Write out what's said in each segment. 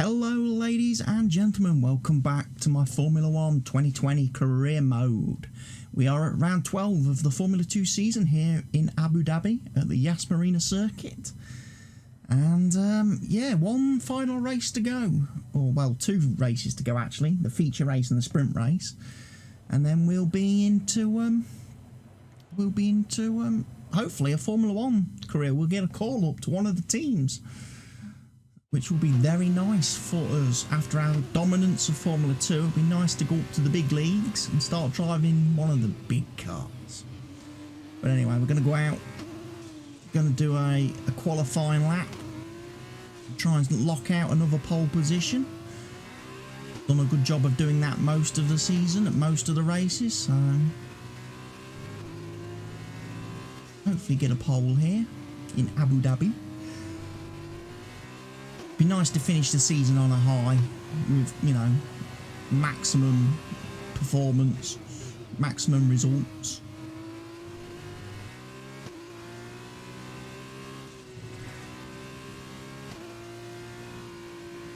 Hello ladies and gentlemen, welcome back to my Formula 1 2020 career mode. We are at round 12 of the Formula 2 season here in Abu Dhabi at the Yas Marina circuit. And yeah, one final race to go, or well, two races to go actually, the feature race and the sprint race. And then we'll be into hopefully a Formula 1 career. We'll get a call up to one of the teams, which will be very nice for us. After our dominance of Formula 2, it'll be nice to go up to the big leagues and start driving one of the big cars. But anyway, we're going to go out, we're going to do a qualifying lap, try and lock out another pole position. Done a good job of doing that most of the season, at most of the races, so hopefully get a pole here in Abu Dhabi. Be nice to finish the season on a high with, you know, maximum performance, maximum results.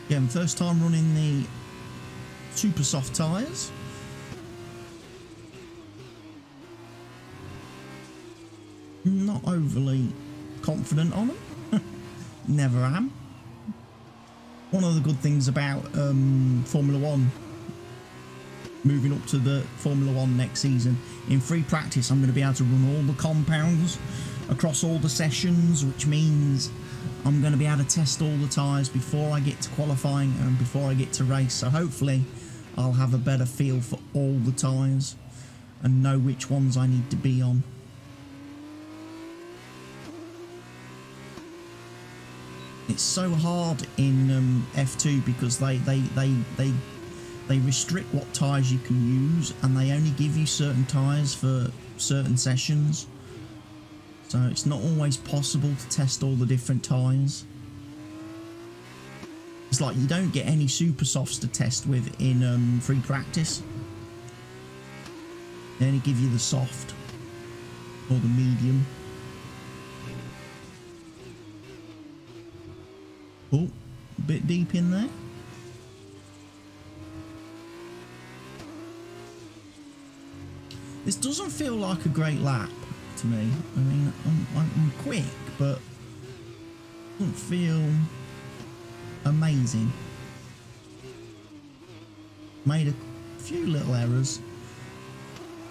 Again, first time running the super soft tyres. Not overly confident on them. Never am. One of the good things about Formula 1, moving up to the Formula 1 next season, in free practice I'm going to be able to run all the compounds across all the sessions, which means I'm going to be able to test all the tyres before I get to qualifying and before I get to race. So hopefully I'll have a better feel for all the tyres and know which ones I need to be on. It's so hard in F2 because they restrict what tyres you can use, and they only give you certain tyres for certain sessions. So it's not always possible to test all the different tyres. It's like you don't get any super softs to test with in free practice. They only give you the soft or the medium. Oh, a bit deep in there. This doesn't feel like a great lap to me. I mean, I'm quick, but it doesn't feel amazing. Made a few little errors.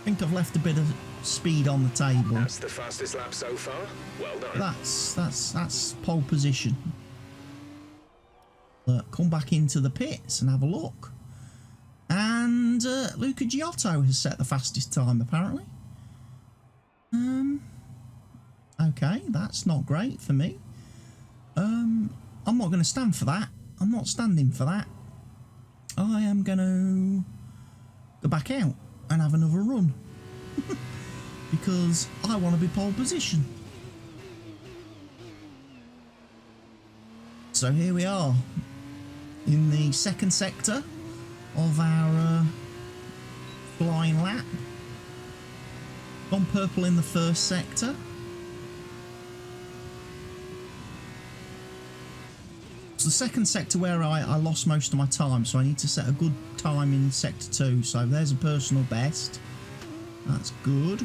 I think I've left a bit of speed on the table. That's the fastest lap so far. Well done. That's pole position. Come back into the pits and have a look. And Luca Giotto has set the fastest time apparently. Okay, that's not great for me. I'm not going to stand for that. I'm not standing for that. I am going to go back out and have another run. Because I want to be pole position. So here we are in the second sector of our flying lap. Gone purple in the first sector. It's the second sector where I lost most of my time, so I need to set a good time in sector 2. So there's a personal best. That's good.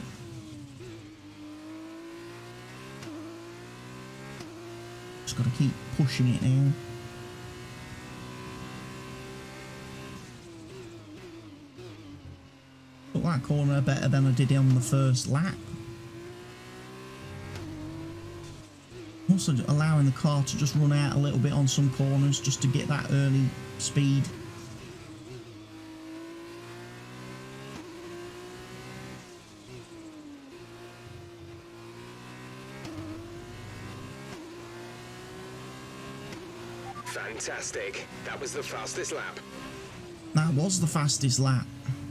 Just got to keep pushing it now. Took that corner better than I did on the first lap. Also allowing the car to just run out a little bit on some corners just to get that early speed. Fantastic. That was the fastest lap. That was the fastest lap.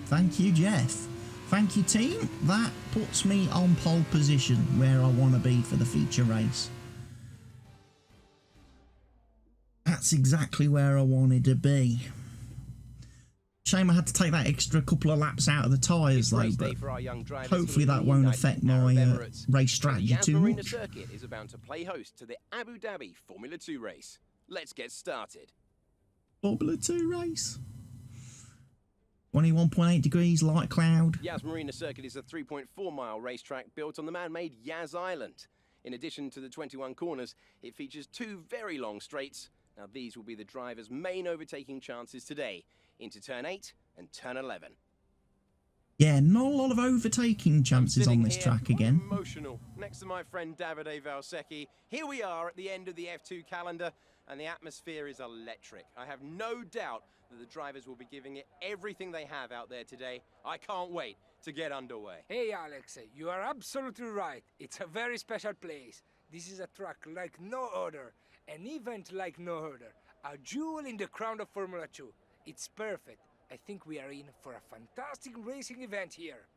Thank you, Jeff. Thank you, team. That puts me on pole position where I want to be for the feature race. That's exactly where I wanted to be. Shame I had to take that extra couple of laps out of the tyres though, but hopefully that won't affect my race strategy too much. The Yas Marina circuit is about to play host to the Abu Dhabi Formula 2 race. Let's get started. Formula 2 race. 21.8 degrees, light cloud. Yas Marina circuit is a 3.4-mile racetrack built on the man-made Yas Island. In addition to the 21 corners, it features 2 very long straights. Now these will be the driver's main overtaking chances today, into turn 8 and turn 11. Yeah, not a lot of overtaking chances on this track again. Emotional. Next to my friend Davide Valsecchi, here we are at the end of the F2 calendar, and the atmosphere is electric. I have no doubt that the drivers will be giving it everything they have out there today. I can't wait to get underway. Hey Alex, you are absolutely right. It's a very special place. This is a track like no other, an event like no other, a jewel in the crown of Formula 2. It's perfect. I think we are in for a fantastic racing event here.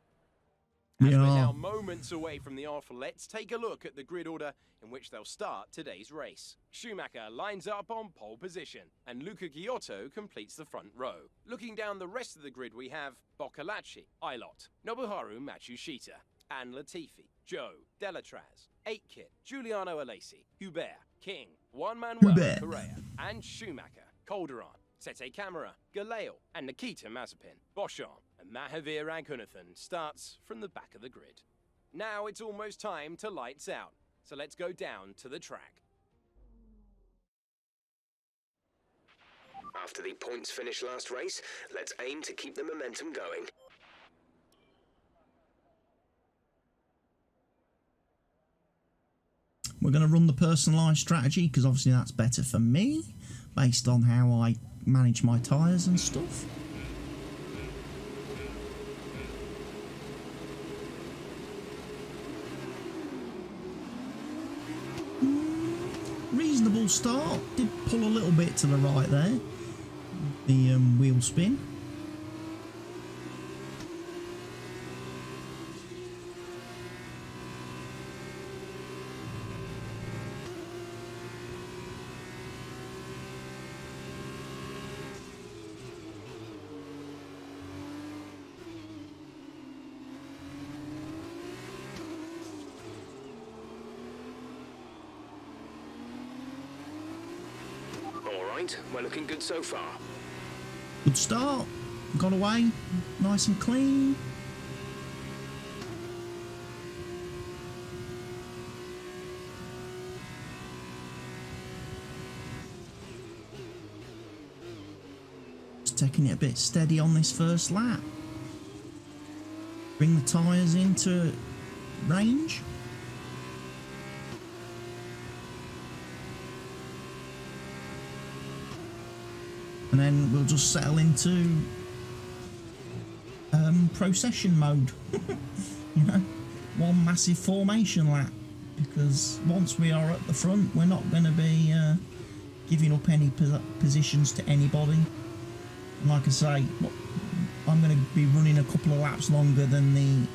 As we're now moments away from the off, let's take a look at the grid order in which they'll start today's race. Schumacher lines up on pole position, and Luca Giotto completes the front row. Looking down the rest of the grid, we have Boccolacci, Ilott, Nobuharu Matsushita, Anne Latifi, Joe, Delatraz, 8-Kit, Giuliano Alesi, Hubert, King, Juan Manuel Correa, and Schumacher, Calderon, Sete Camara, Galeo, and Nikita Mazepin. Beauchamp and Mahavir Raghunathan starts from the back of the grid. Now it's almost time to lights out, so let's go down to the track. After the points finish last race, let's aim to keep the momentum going. We're going to run the personalised strategy because obviously that's better for me based on how I manage my tyres and stuff. Reasonable start. Did pull a little bit to the right there. The wheel spin. We're looking good so far. Good start. Got away. Nice and clean. Just taking it a bit steady on this first lap. Bring the tyres into range. And then we'll just settle into procession mode. You know, one massive formation lap, because once we are at the front, we're not going to be giving up any positions to anybody. And like I say, I'm going to be running a couple of laps longer than the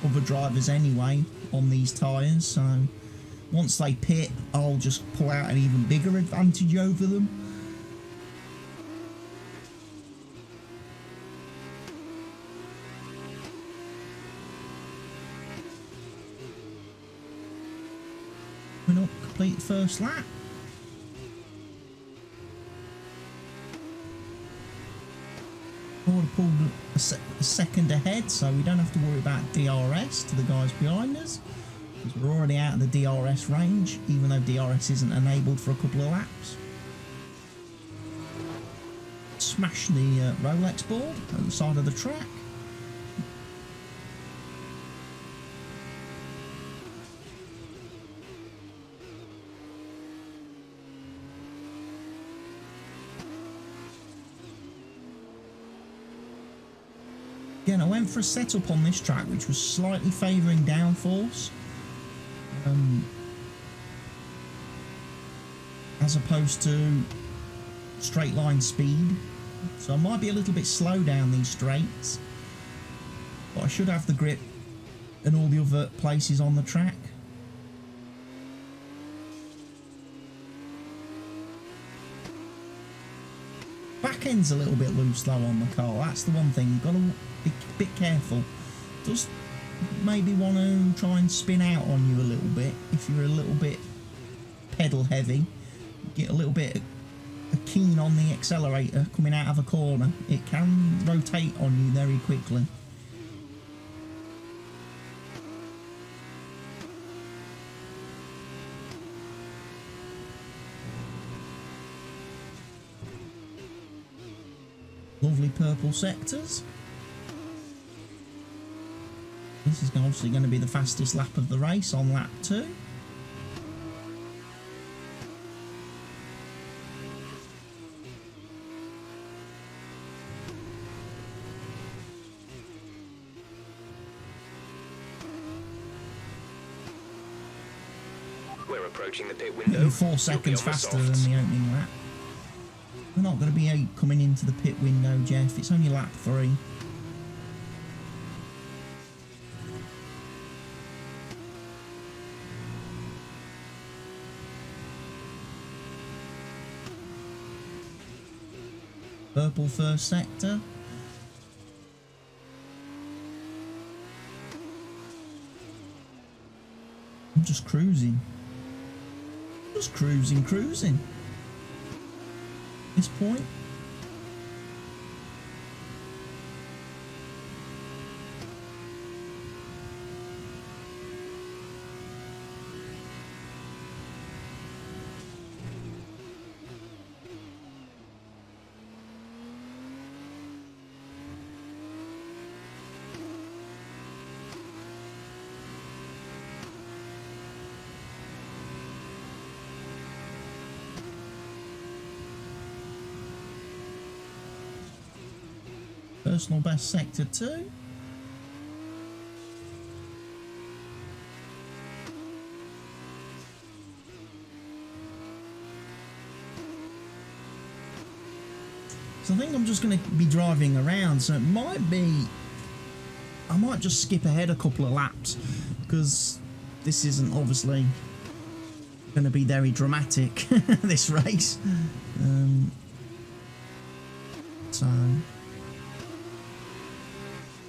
other drivers anyway on these tyres, so once they pit, I'll just pull out an even bigger advantage over them. Up, complete first lap. I would have pulled a second ahead, so we don't have to worry about DRS to the guys behind us, because we're already out of the DRS range, even though DRS isn't enabled for a couple of laps. Smash the Rolex board at the side of the track. Again, I went for a setup on this track which was slightly favouring downforce, as opposed to straight line speed, so I might be a little bit slow down these straights, but I should have the grip in all the other places on the track. Back end's a little bit loose though on the car, that's the one thing, you've got to be a bit careful. Just maybe want to try and spin out on you a little bit if you're a little bit pedal heavy. Get a little bit keen on the accelerator coming out of a corner, it can rotate on you very quickly. Lovely purple sectors. This is obviously going to be the fastest lap of the race on lap 2. We're approaching the pit window. You're 4 seconds faster than the opening lap. We're not going to be coming into the pit window, Jeff. It's only lap 3. Purple first sector. I'm just cruising. Just cruising. At this point. Personal best sector 2. So I think I'm just going to be driving around, so it might be, I might just skip ahead a couple of laps because this isn't obviously going to be very dramatic, this race. So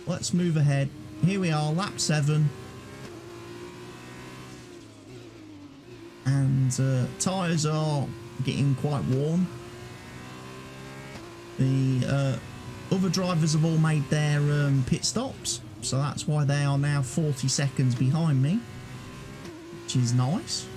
let's move ahead. Here we are, lap 7. And tyres are getting quite warm. The other drivers have all made their pit stops, so that's why they are now 40 seconds behind me, which is nice.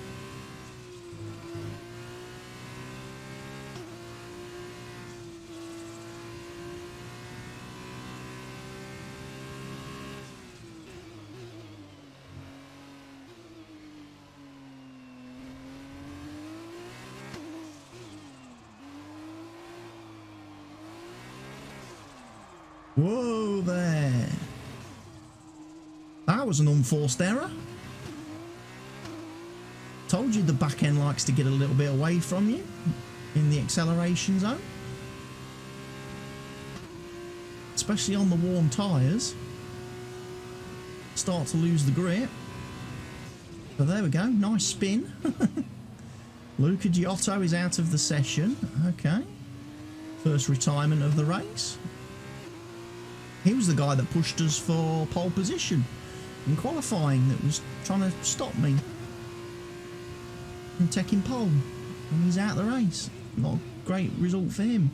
Whoa there. That was an unforced error. Told you the back end likes to get a little bit away from you in the acceleration zone. Especially on the warm tyres. Start to lose the grip. But there we go, nice spin. Luca Giotto is out of the session. Okay. First retirement of the race. He was the guy that pushed us for pole position in qualifying, that was trying to stop me from taking pole, and he's out of the race. Not a great result for him.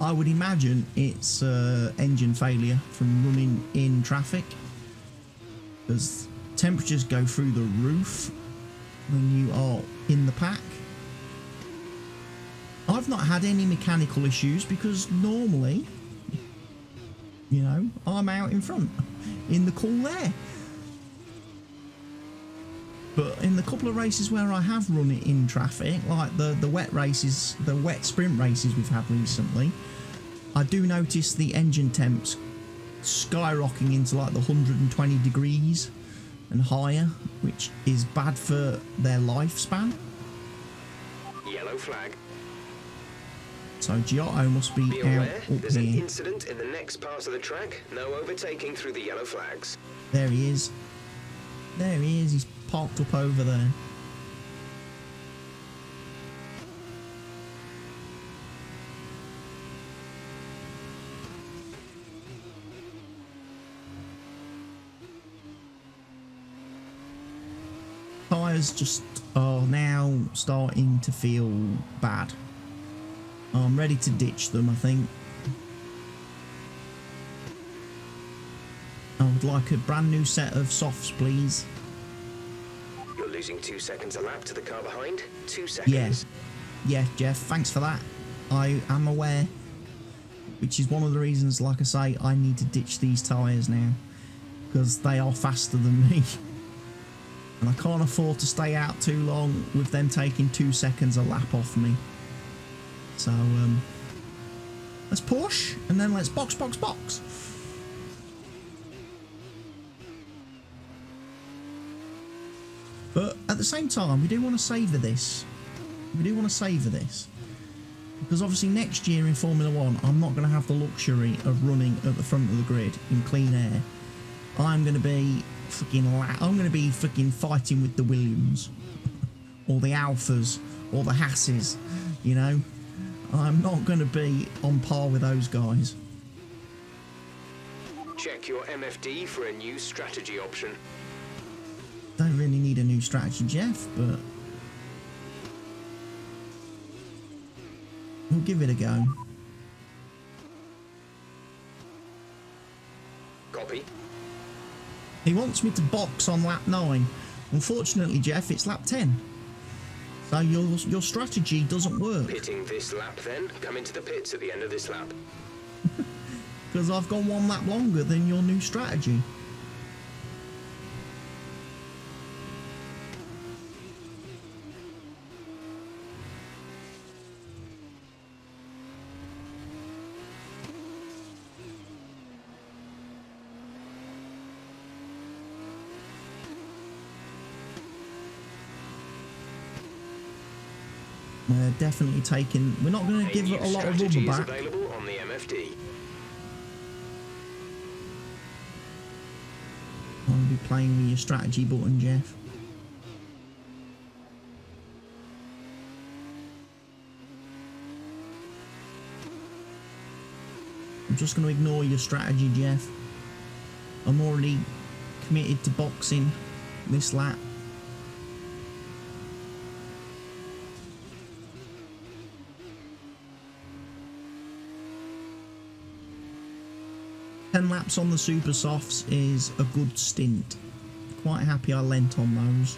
I would imagine it's engine failure from running in traffic, because temperatures go through the roof when you are in the pack. I've not had any mechanical issues because normally, you know, I'm out in front in the cool air. But in the couple of races where I have run it in traffic, like the wet races, the wet sprint races we've had recently, I do notice the engine temps skyrocketing into like the 120 degrees and higher, which is bad for their lifespan. Yellow flag. So Giotto must be Be out aware, up there's an here. incident in the next part of the track. No overtaking through the yellow flags. There he is. There he is. He's parked up over there. Tyres just are now starting to feel bad. I'm ready to ditch them, I think. I would like a brand new set of softs, please. You're losing 2 seconds a lap to the car behind. 2 seconds. Yes. Yeah, Jeff, thanks for that. I am aware. Which is one of the reasons, like I say, I need to ditch these tyres now. Because they are faster than me. And I can't afford to stay out too long with them taking 2 seconds a lap off me. So, let's push, and then let's box. But at the same time, we do want to savour this. Because obviously next year in Formula 1, I'm not going to have the luxury of running at the front of the grid in clean air. I'm going to be fucking fighting with the Williams. Or the Alphas. Or the Hasses. You know? I'm not going to be on par with those guys. Check your MFD for a new strategy option. Don't really need a new strategy, Jeff, but we'll give it a go. Copy. He wants me to box on lap 9. Unfortunately, Jeff, it's lap 10. So your strategy doesn't work. Pitting this lap then. Come into the pits at the end of this lap. Because I've gone 1 lap longer than your new strategy. We're definitely taking... We're not going to give it a lot of rubber back. Available on the MFD. I'll be playing with your strategy button, Jeff. I'm just going to ignore your strategy, Jeff. I'm already committed to boxing this lap. Laps on the super softs is a good stint. Quite happy I lent on those.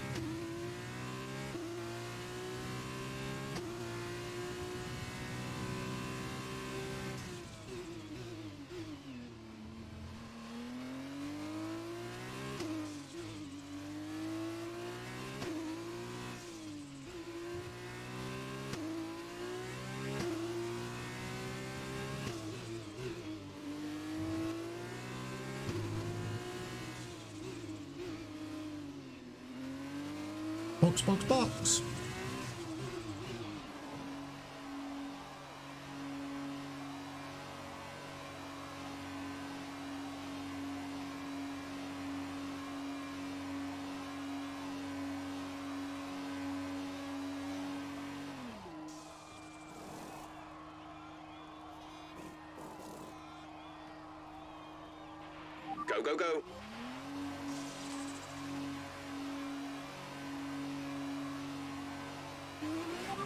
Box. Go.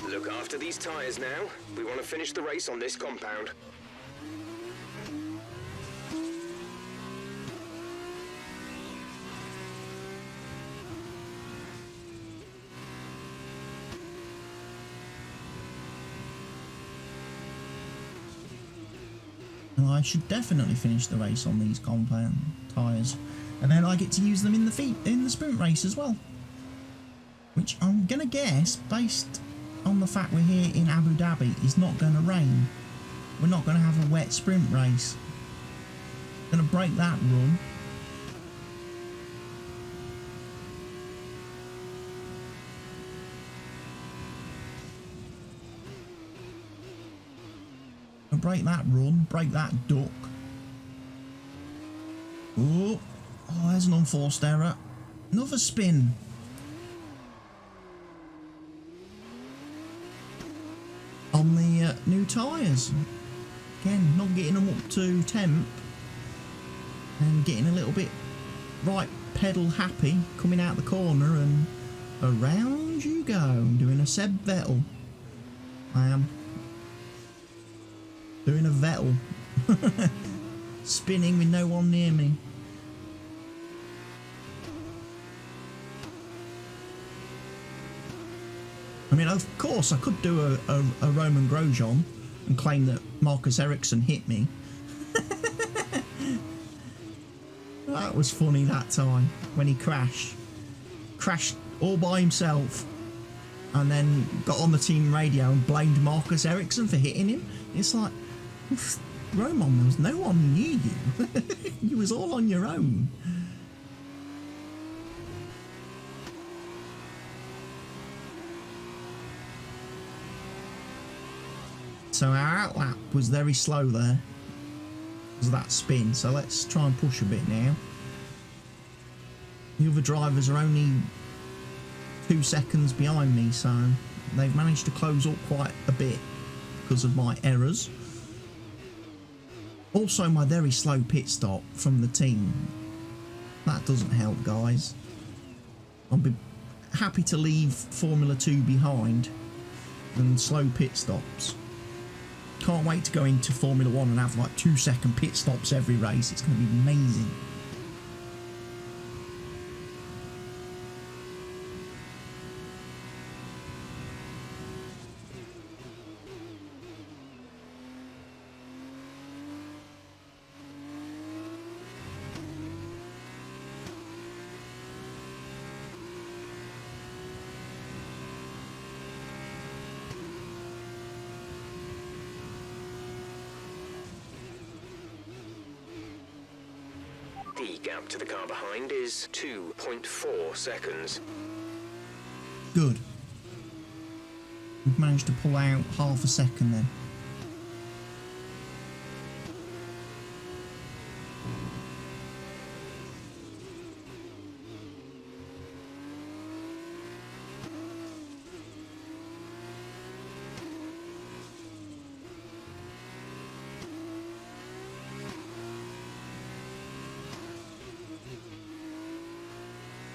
Look after these tyres now. We want to finish the race on this compound. Well, I should definitely finish the race on these compound tyres. And then I get to use them in the sprint race as well. Which I'm going to guess, based on the fact we're here in Abu Dhabi, is not going to rain. We're not going to have a wet sprint race. Going to break that run. Break that run, break that duck. Oh, there's an unforced error. Another spin. On the new tyres. Again, not getting them up to temp. And getting a little bit right pedal happy coming out the corner, and around you go. Doing a Seb Vettel. I am. Doing a Vettel. Spinning with no one near me. I mean, of course, I could do a Roman Grosjean and claim that Marcus Ericsson hit me. That was funny that time when he crashed all by himself and then got on the team radio and blamed Marcus Ericsson for hitting him. It's like, Roman, there was no one near you. You was all on your own. So our outlap was very slow there because of that spin. So let's try and push a bit now. The other drivers are only 2 seconds behind me, so they've managed to close up quite a bit because of my errors. Also my very slow pit stop from the team. That doesn't help, guys. I'll be happy to leave Formula 2 behind than slow pit stops. Can't wait to go into Formula 1 and have like 2-second pit stops every race. It's going to be amazing. The gap to the car behind is 2.4 seconds. Good. We've managed to pull out half a second then.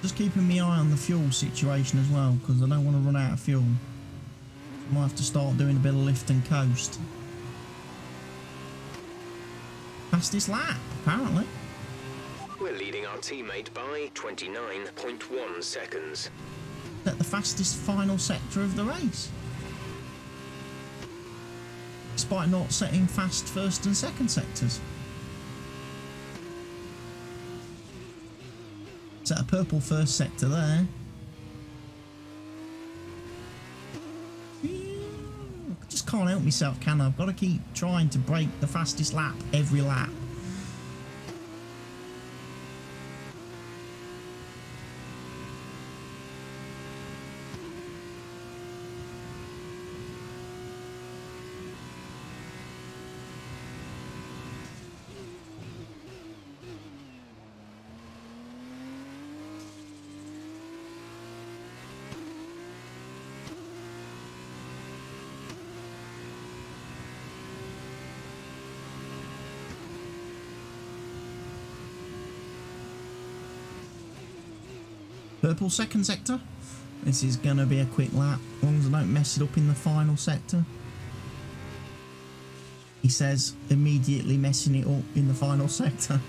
Just keeping my eye on the fuel situation as well, because I don't want to run out of fuel. I might have to start doing a bit of lift and coast. Fastest lap, apparently. We're leading our teammate by 29.1 seconds. At the fastest final sector of the race. Despite not setting fast first and second sectors. Set a purple first sector there. Just can't help myself, can I? I've got to keep trying to break the fastest lap every lap. Purple second sector. This is going to be a quick lap, as long as I don't mess it up in the final sector. He says, immediately messing it up in the final sector.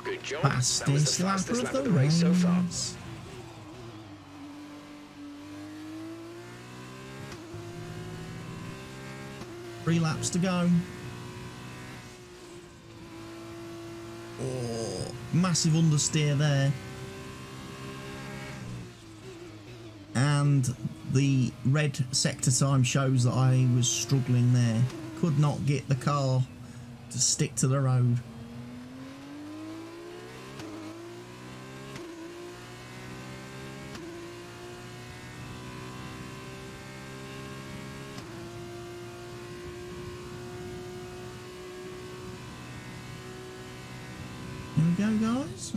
Good job. That was Fastest the lap fastest of lap the of the race so far. race. Three laps to go. Oh, massive understeer there. And the red sector time shows that I was struggling there. Could not get the car to stick to the road. go, guys.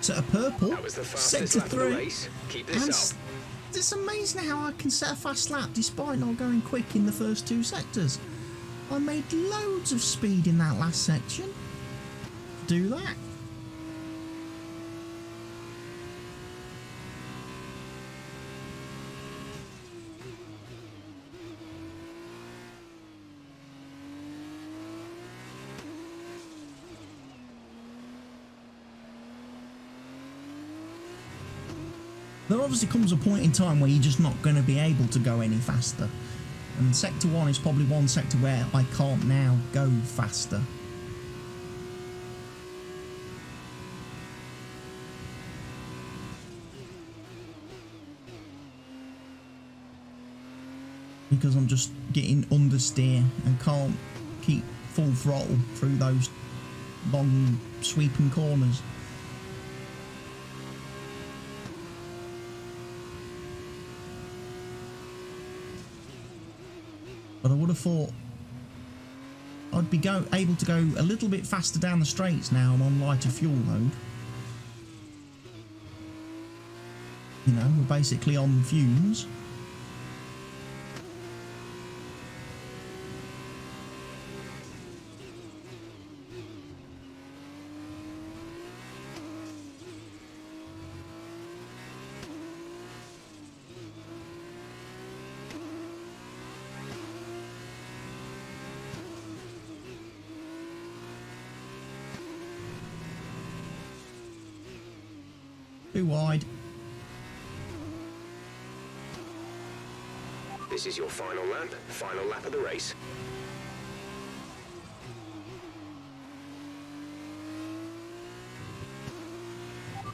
Set of purple, That was the fastest sector lap of the 3, race. Keep and this up. it's amazing how I can set a fast lap despite not going quick in the first 2 sectors. I made loads of speed in that last section. Do that. There obviously comes a point in time where you're just not going to be able to go any faster. And Sector 1 is probably one sector where I can't now go faster. Because I'm just getting understeer and can't keep full throttle through those long sweeping corners. But I would have thought I'd be able to go a little bit faster down the straights now I'm on lighter fuel load. You know, we're basically on fumes. Too wide. This is your final lap of the race.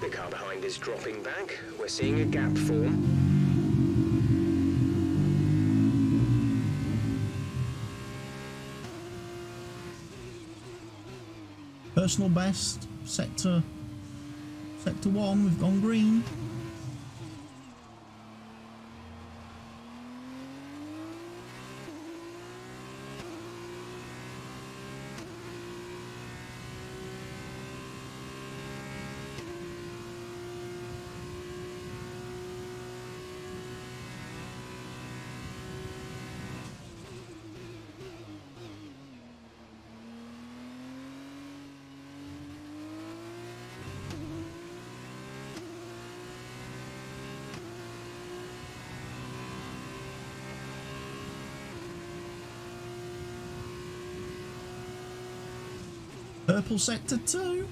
The car behind is dropping back. We're seeing a gap form. Personal best, sector 1, we've gone green. Purple sector 2.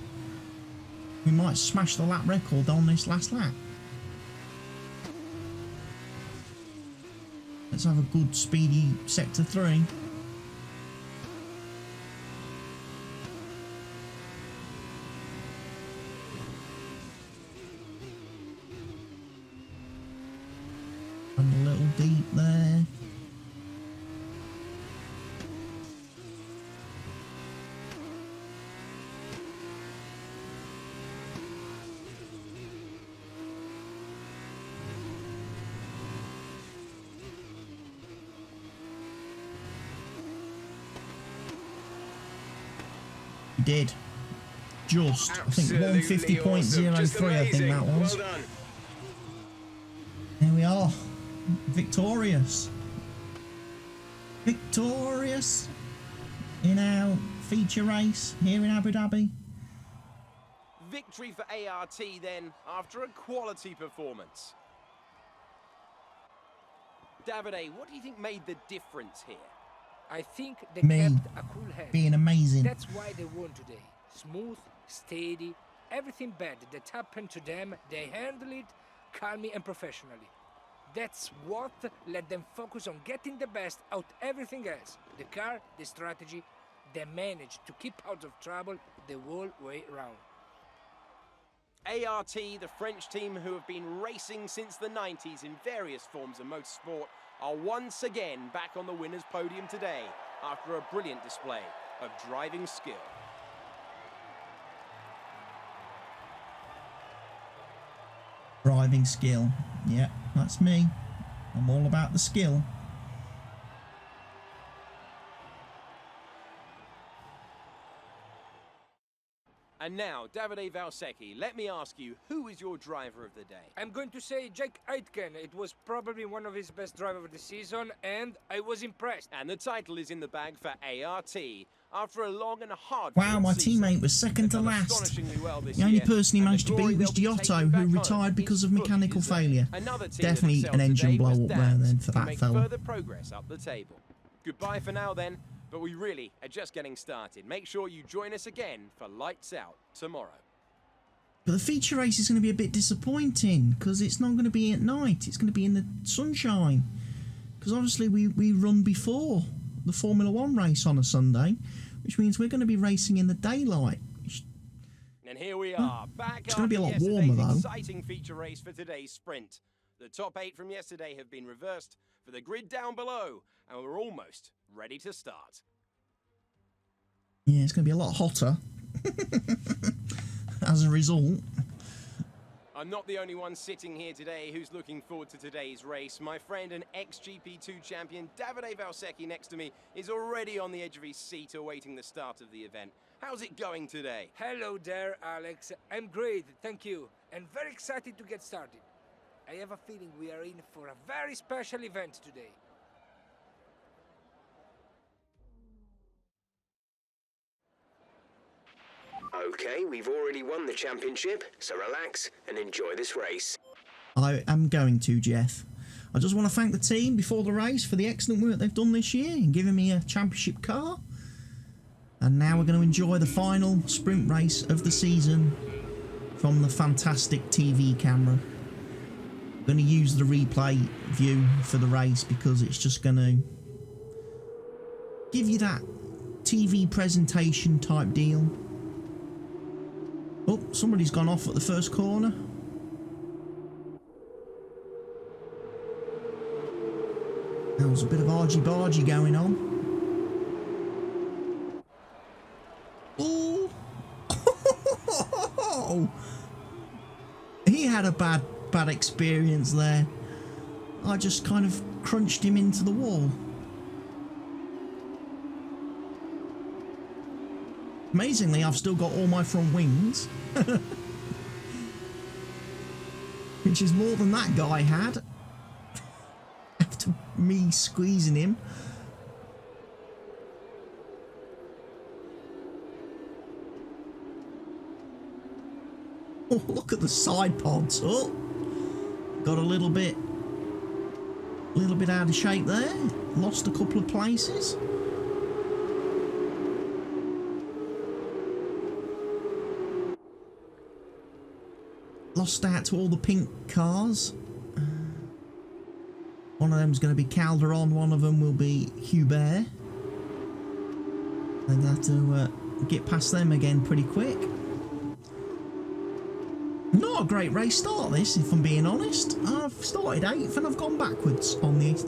We might smash the lap record on this last lap. Let's have a good speedy sector 3. And a little deep there. Did just Absolutely I think 150.03 I think that was. Well done. There we are, victorious. in our feature race here in Abu Dhabi. Victory for ART then, after a quality performance. Davide, what do you think made the difference here? I think they Me kept a cool head. being amazing. That's why they won today. Smooth, steady, everything bad that happened to them, they handled it calmly and professionally. That's what let them focus on getting the best out everything else. The car, the strategy, they managed to keep out of trouble the whole way around. ART, the French team who have been racing since the 90s in various forms of motorsport, are once again back on the winner's podium today after a brilliant display of driving skill. Driving skill. Yeah, that's me. I'm all about the skill. And now, Davide Valsecchi, let me ask you, who is your driver of the day? I'm going to say Jake Aitken. It was probably one of his best drivers of the season, and I was impressed. And the title is in the bag for ART. After a long and hard Wow, my season, teammate was second to they've done last. astonishingly well this The only year, person he and the managed to glory beat was they'll be Giotto, taking back who home retired because is of fully mechanical deserved. failure. Another team that Definitely excelled an engine today was blow up there Dan's then for to that make fella. further progress up the table. Goodbye for now then, but we really are just getting started. Make sure you join us again for Lights Out tomorrow. But the feature race is going to be a bit disappointing because it's not going to be at night. It's going to be in the sunshine. Because obviously we run before the Formula 1 race on a Sunday, which means we're going to be racing in the daylight. And here we are, back It's going to be a lot after warmer yesterday's though. exciting feature race for today's sprint. The top 8 from yesterday have been reversed for the grid down below, and we're almost ready to start. Yeah, it's going to be a lot hotter as a result. I'm not the only one sitting here today who's looking forward to today's race. My friend and ex-GP2 champion Davide Valsecchi next to me is already on the edge of his seat awaiting the start of the event. How's it going today? Hello there, Alex. I'm great, thank you, and very excited to get started. I have a feeling we are in for a very special event today. Okay, we've already won the championship, so relax and enjoy this race. I am going to, Jeff. I just want to thank the team before the race for the excellent work they've done this year in giving me a championship car. And now we're going to enjoy the final sprint race of the season from the fantastic TV camera. I'm going to use the replay view for the race because it's just going to give you that TV presentation type deal. Oh, somebody's gone off at the first corner. There was a bit of argy-bargy going on. Oh! He had a bad experience there. I just kind of crunched him into the wall. Amazingly, I've still got all my front wings. Which is more than that guy had. After me squeezing him. Oh, look at the side pods. Oh, got a little bit out of shape there. Lost a couple of places. Lost out to all the pink cars. One of them's going to be Calderon, one of them will be Hubert. I'm going to have to get past them again pretty quick. Not a great race start this, if I'm being honest. I've started 8th and I've gone backwards on this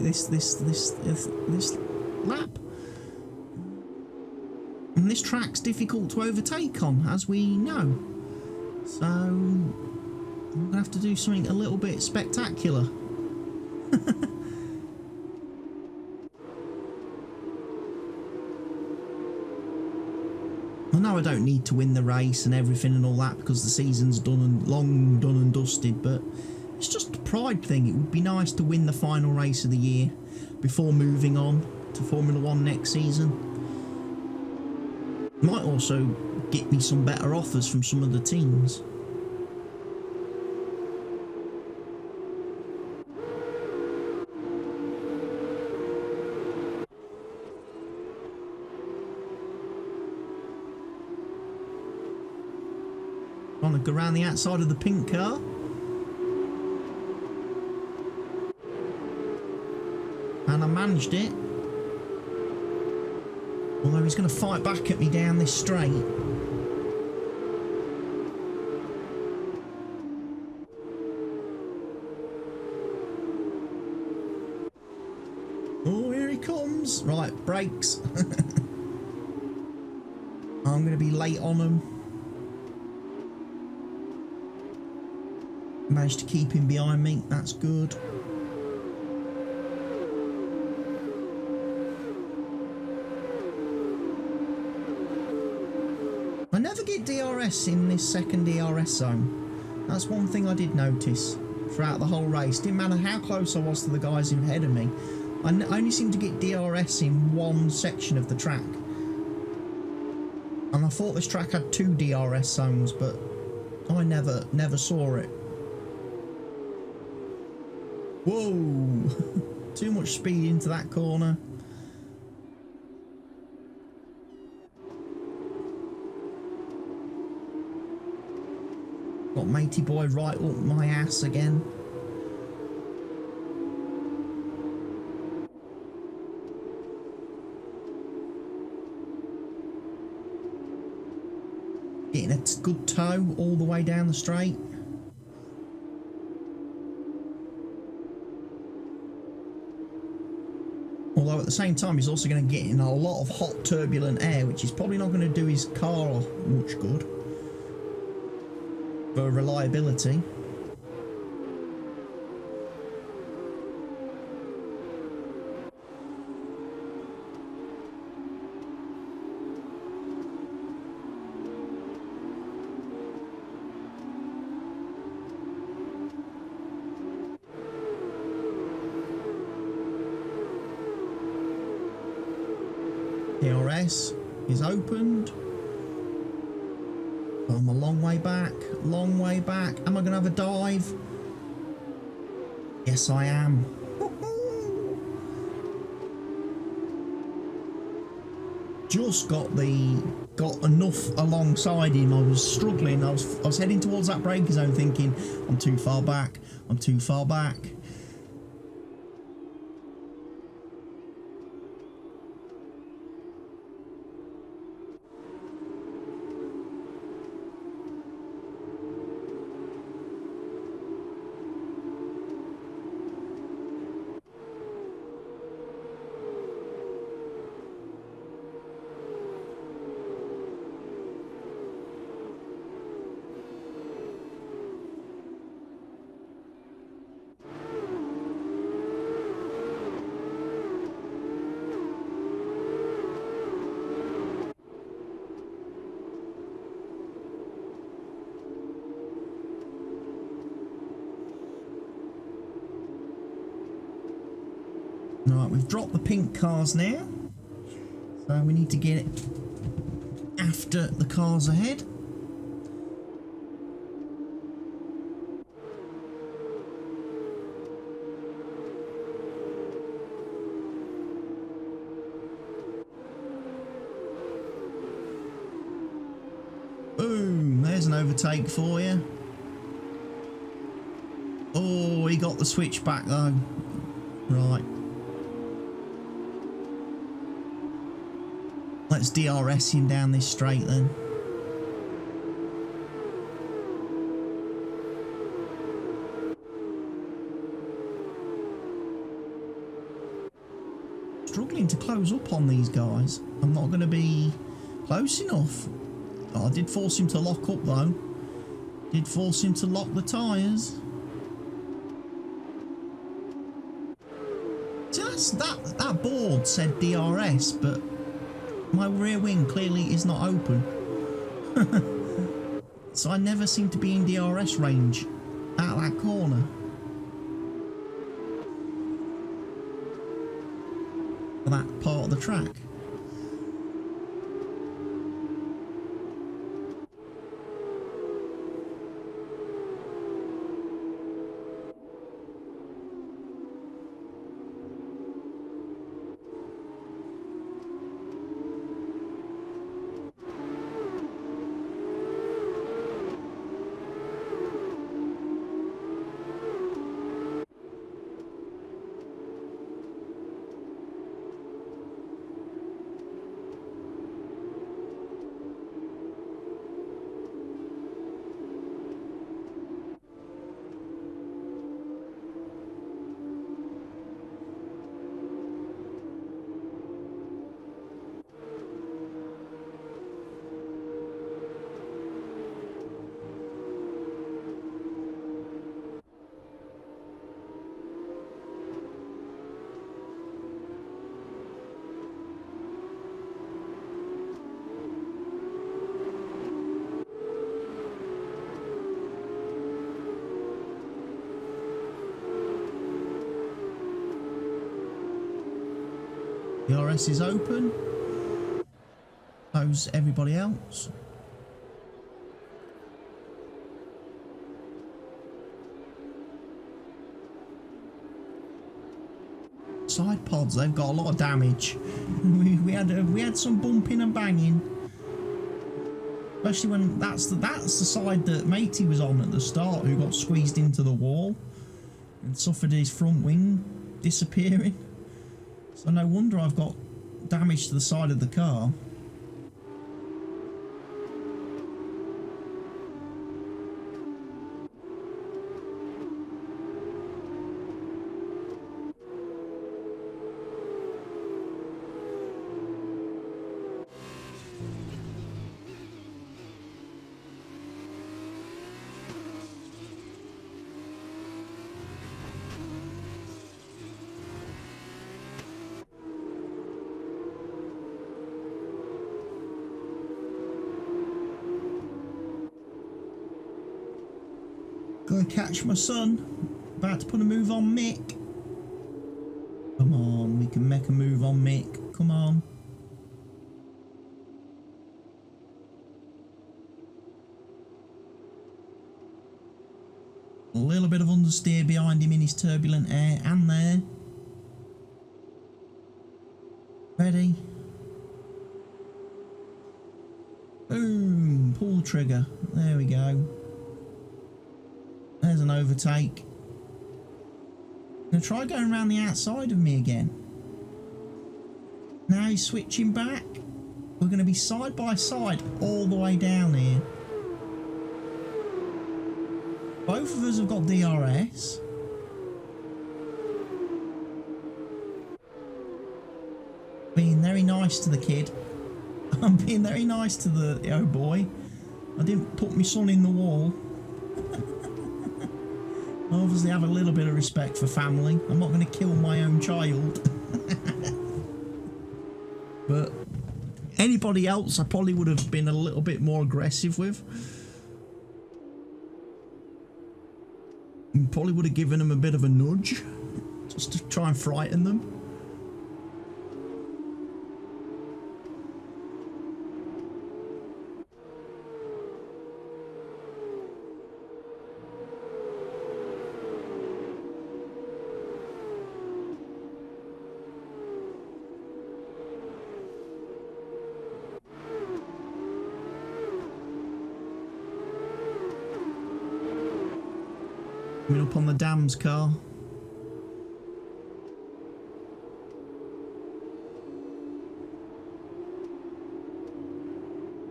lap. And this track's difficult to overtake on, as we know. So I'm going to have to do something a little bit spectacular. I know I don't need to win the race and everything and all that because the season's long done and dusted, but it's just a pride thing. It would be nice to win the final race of the year before moving on to Formula 1 next season. Might also get me some better offers from some of the teams. Trying to go around the outside of the pink car. And I managed it. Although he's going to fight back at me down this straight. Oh, here he comes. Right, brakes. I'm going to be late on him. Managed to keep him behind me. That's good. I never get DRS in this second DRS zone. That's one thing I did notice throughout the whole race. Didn't matter how close I was to the guys ahead of me. I only seem to get DRS in one section of the track. And I thought this track had 2 DRS zones, but I never saw it. Whoa! Too much speed into that corner. Got matey boy right up my ass again. Getting a good toe all the way down the straight. Although at the same time he's also going to get in a lot of hot turbulent air, which is probably not going to do his car much good for reliability. DRS is opened. I'm a long way back, long way back. Am I going to have a dive? Yes, I am. Just got enough alongside him. I was struggling. I was heading towards that braking zone thinking, I'm too far back, I'm too far back. Right, we've dropped the pink cars now, so we need to get it after the cars ahead. Boom, there's an overtake for you. Oh, he got the switch back though. Right. Let's DRS him down this straight then. Struggling to close up on these guys. I'm not going to be close enough. Oh, I did force him to lock up though. Did force him to lock the tyres. See, that board said DRS, but my rear wing clearly is not open. So I never seem to be in DRS range at that corner. For that part of the track. DRS is open. So's everybody else. Side pods, they've got a lot of damage. we had some bumping and banging, especially when that's the side that Matey was on at the start, who got squeezed into the wall and suffered his front wing disappearing. So no wonder I've got damage to the side of the car. Gonna catch my son. About to put a move on Mick. Come on, we can make a move on Mick. Come on. A little bit of understeer behind him in his turbulent air, and there. Ready. Boom, pull trigger. There we go. There's an overtake. Gonna try going around the outside of me again. Now he's switching back. We're gonna be side by side all the way down here. Both of us have got DRS. Being very nice to the kid. I'm being very nice to the oh boy. I didn't put my son in the wall. I obviously have a little bit of respect for family. I'm not going to kill my own child. But anybody else I probably would have been a little bit more aggressive with. And probably would have given them a bit of a nudge. Just to try and frighten them. Coming up on the Dam's car.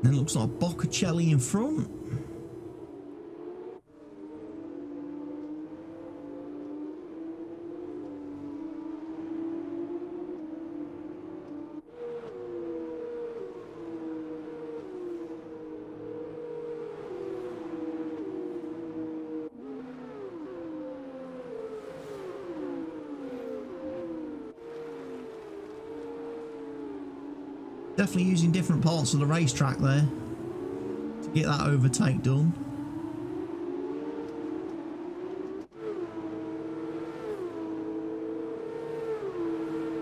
Then it looks like Boccacelli in front. Definitely using different parts of the racetrack there to get that overtake done.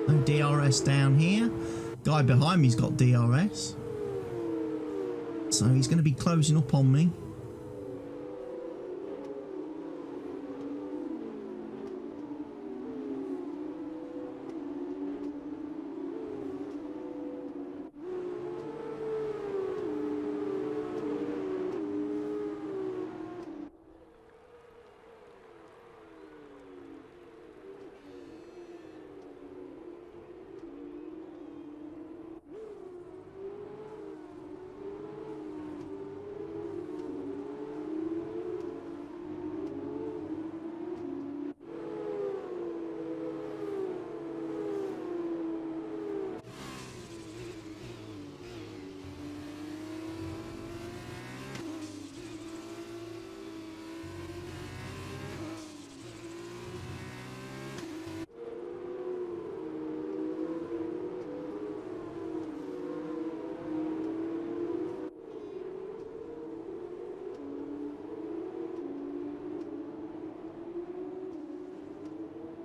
No DRS down here. Guy behind me's got DRS. So he's going to be closing up on me.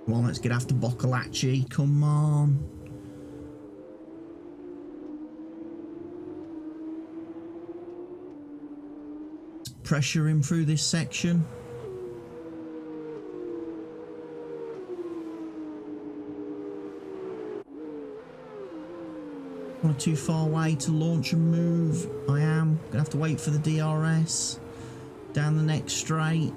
Come on, let's get after Boccalacci. Come on. pressure him through this section. Not too far away to launch and move. I am gonna have to wait for the DRS down the next straight.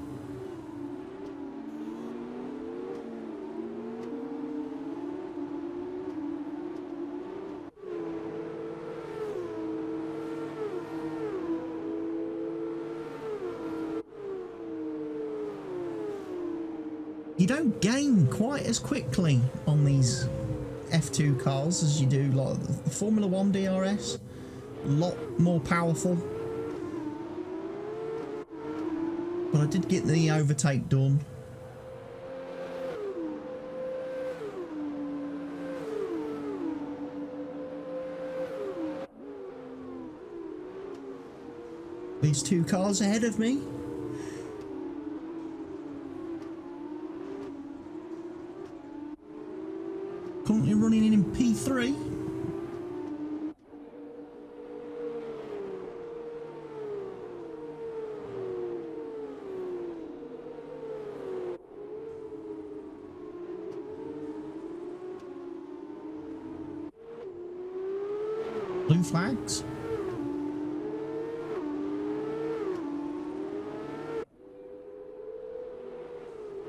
You don't gain quite as quickly on these F2 cars as you do like the Formula 1 DRS. A lot more powerful. But I did get the overtake done. These two cars ahead of me. Currently running in P3. Blue flags.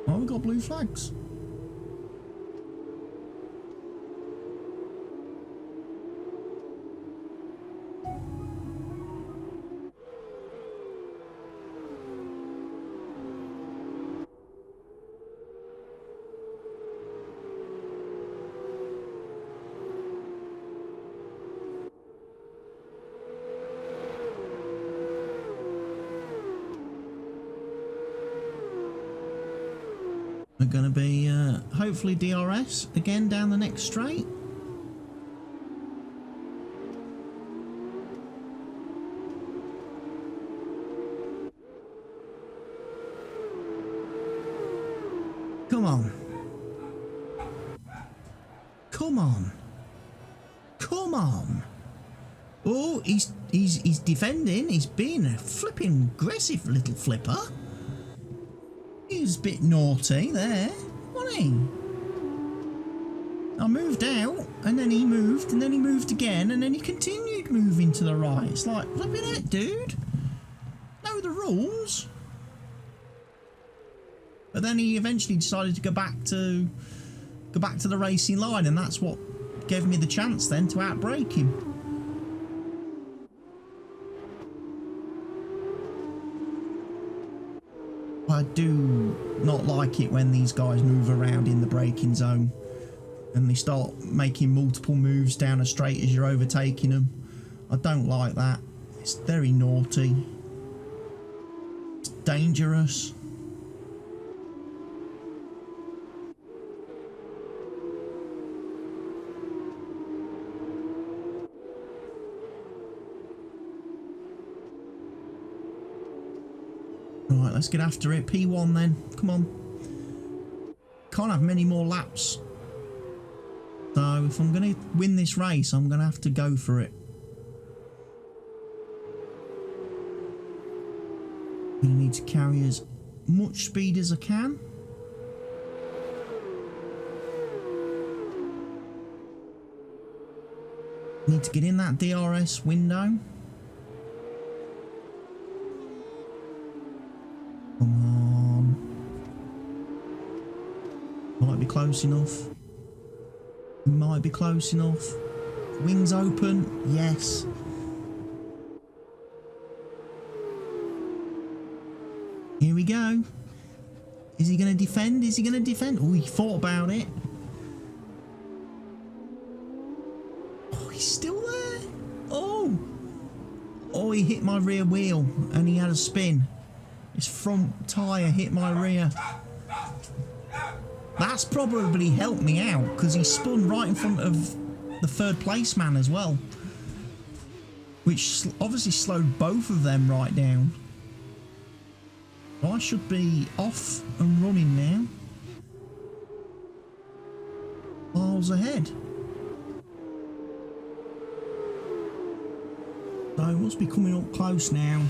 Oh, we got blue flags. We're going to be hopefully DRS again down the next straight. Come on. Come on. Come on. Oh, he's defending. He's being a flipping aggressive little flipper. He was a bit naughty there, wasn't he? I moved out, and then he moved, and then he moved again, and then he continued moving to the right. It's like, flipping it, dude. Know the rules. But then he eventually decided to go back to the racing line, and that's what gave me the chance then to outbrake him. I do not like it when these guys move around in the braking zone and they start making multiple moves down a straight as you're overtaking them. I don't like that. It's very naughty. It's dangerous. Right, let's get after it. P1 then. Come on. Can't have many more laps. So if I'm going to win this race, I'm going to have to go for it. I need to carry as much speed as I can. Need to get in that DRS window. Come on. Might be close enough. Might be close enough. Wings open. Yes. Here we go. Is he going to defend? Is he going to defend? Oh, he thought about it. Oh, he's still there. Oh. Oh, he hit my rear wheel and he had a spin. His front tyre hit my rear. That's probably helped me out because he spun right in front of the third place man as well, which obviously slowed both of them right down. I should be off and running now. Miles ahead. So it must be coming up close now.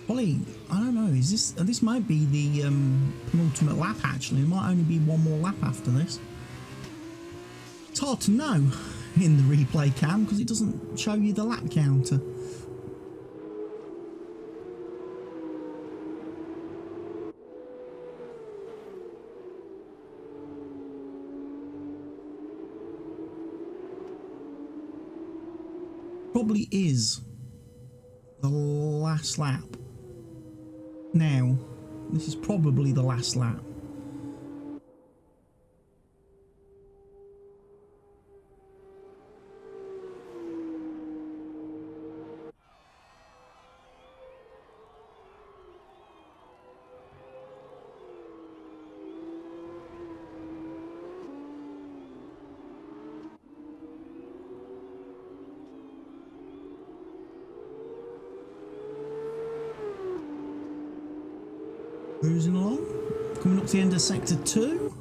Probably, I don't know, is this might be the penultimate lap actually. There might only be one more lap after this. It's hard to know in the replay cam because it doesn't show you the lap counter. Probably is the last lap. Now, this is probably the last lap. Cruising along, coming up to the end of sector 2.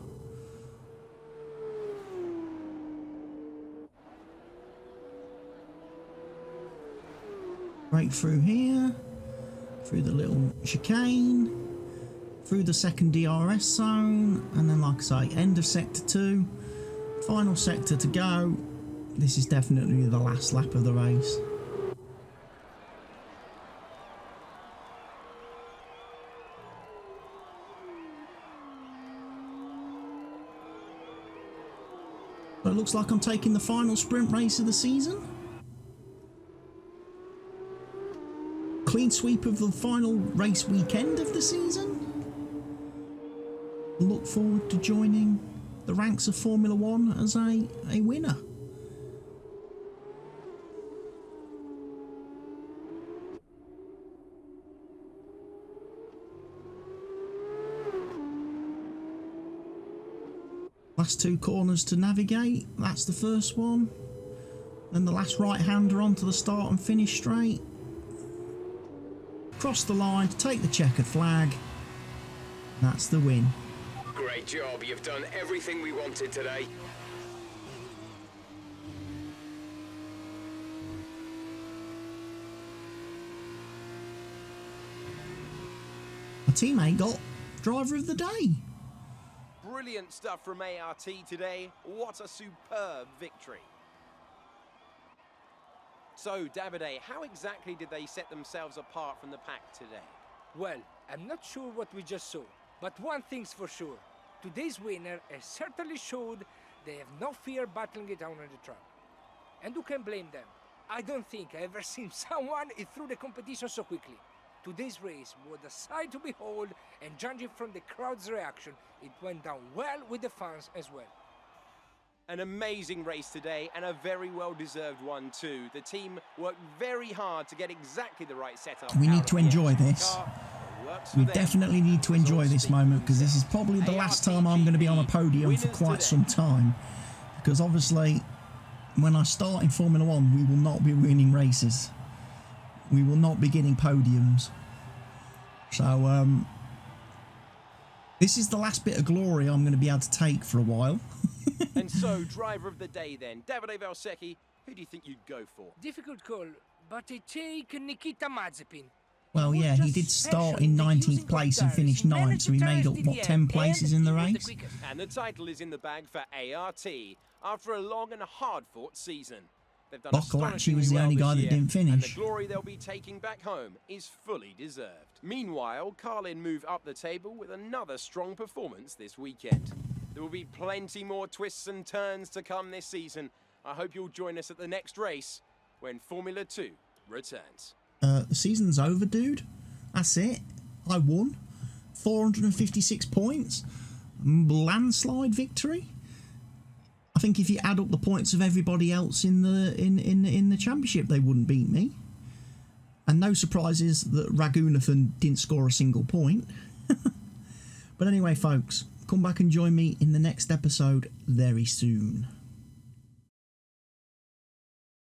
Right through here, through the little chicane, through the second DRS zone, and then like I say, end of sector 2, final sector to go. This is definitely the last lap of the race. So it looks like I'm taking the final sprint race of the season. Clean sweep of the final race weekend of the season. Look forward to joining the ranks of Formula One as a winner. Last 2 corners to navigate, that's the first one. Then the last right-hander onto the start and finish straight. Cross the line to take the checkered flag. That's the win. Great job, you've done everything we wanted today. My teammate got driver of the day. Brilliant stuff from ART today. What a superb victory. So, Davide, how exactly did they set themselves apart from the pack today? Well, I'm not sure what we just saw, but one thing's for sure. Today's winner has certainly showed they have no fear battling it out on the track. And who can blame them? I don't think I've ever seen someone get through the competition so quickly. Today's race was a sight to behold, and judging from the crowd's reaction, it went down well with the fans as well. An amazing race today, and a very well-deserved one too. The team worked very hard to get exactly the right setup. We need to enjoy this. We definitely need to enjoy this moment, because this is probably the last time I'm going to be on a podium for quite some time. Because obviously, when I start in Formula One, we will not be winning races. We will not be getting podiums. So, this is the last bit of glory I'm going to be able to take for a while. And so, driver of the day then, Davide Valsecchi, who do you think you'd go for? Difficult call, but I take Nikita Mazepin. Well, yeah, he did start in 19th place and finished 9th, so he made up, what, 10 places in the race? And the title is in the bag for ART after a long and hard-fought season. They've done Boccolacci was the only guy that didn't finish. And the glory they'll be taking back home is fully deserved. Meanwhile, Carlin move up the table with another strong performance this weekend. There will be plenty more twists and turns to come this season. I hope you'll join us at the next race when Formula 2 returns. The season's over, dude. That's it. I won. 456 points. Landslide victory. I think if you add up the points of everybody else in the championship, they wouldn't beat me. And no surprises that Raghunathan didn't score a single point. But anyway, folks, come back and join me in the next episode very soon.